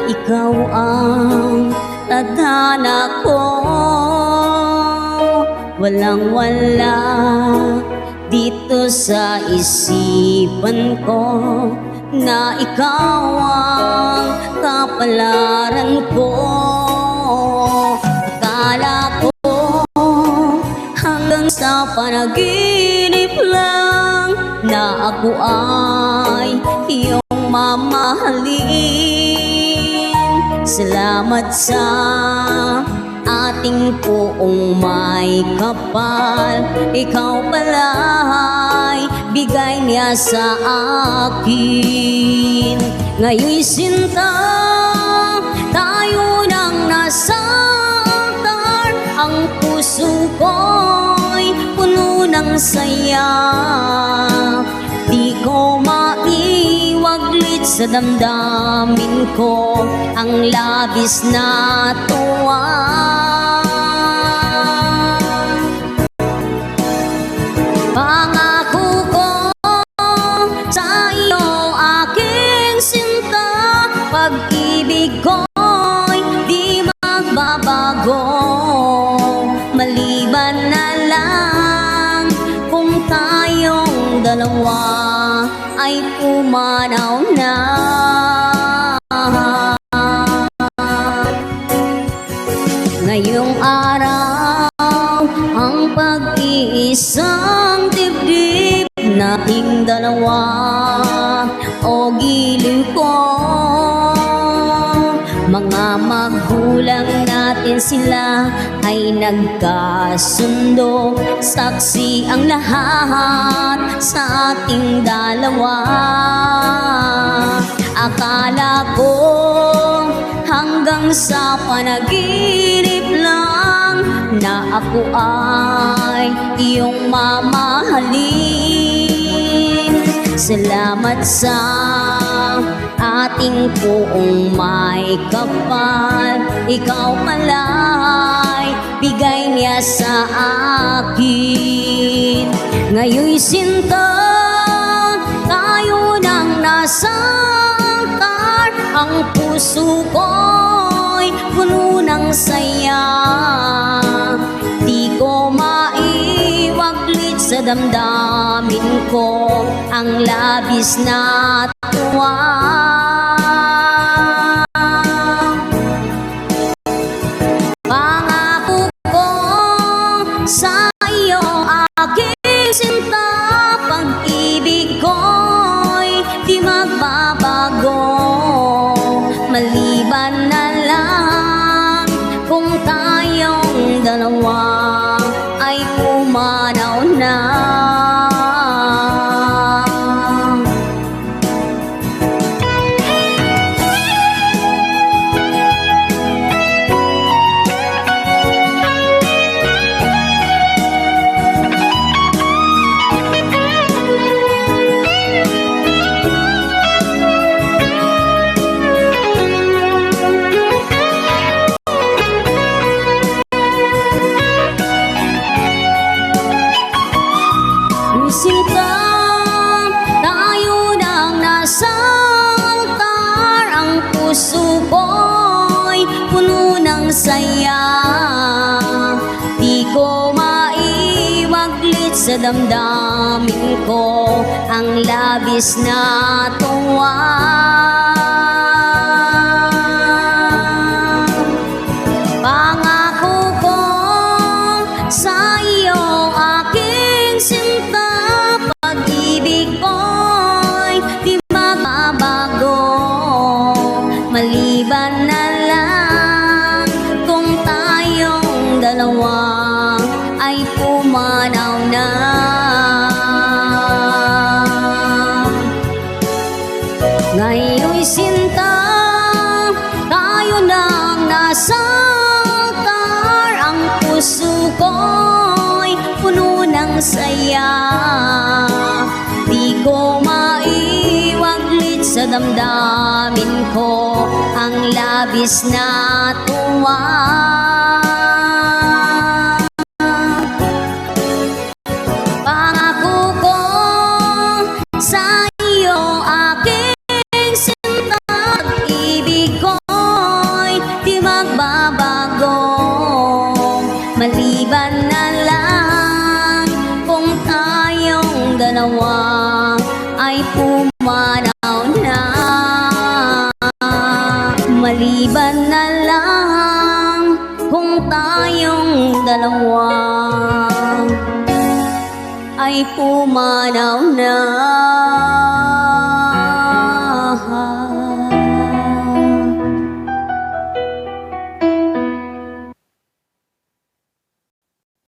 ikaw ang tadhana ko. Walang-wala dito sa isipan ko na ikaw ang kapalaran ko. Akala ko hanggang sa panaginip lang na ako ay iyong mamahalin. Salamat sa ating poong may kapal, ikaw pala'y bigay niya sa akin. Ngayon'y sinta, tayo nang nasa altar, ang puso ko'y puno ng saya. Di ko maiwaglit sa damdamin ko ang labis na tuwa. Pangako ko sa iyo aking sinta, pag-ibig ko'y di magbabago. Maliban na lang kung tayong dalawa ay pumanaw na. Ngayong araw ang pag-iisang dibdib nating dalawa o giliw ko. Mga magulang natin sila ay nagkasundo, saksi ang lahat sa ating dalawa. Akala ko hanggang sa panaginip lang na ako ay iyong mamahalin. Salamat sa ating poong may kapal, ikaw pala'y bigay niya sa akin. Ngayon'y sinta, tayo nang nasa altar, ang puso ko'y puno ng saya. Di ko maiwaglit sa damdamin ko ang labis na tuwa. Pangako ko sa iyo aking sinta, pag-ibig ko'y di magbabago. Maliban na lang kung tayong dalawa ay pumanaw na. Sinta, tayo nang nasa altar, ang puso ko'y puno ng saya. Di ko maiwaglit sa damdamin ko ang labis na tuwa. Pangako ko sa iyo aking sinta, pag-ibig ko'y di magbabago. Maliban na lang kung tayong dalawa ay pumanaw na. Ngayon'y sinta, tayo nang nasa altar, ang puso ko'y puno ng saya. Di ko maiwaglit sa damdamin ko ang labis na tuwa. Pangako ko sa iyo aking sinta, pag-ibig ko maliban na lang kung tayong dalawa ay pumanaw na.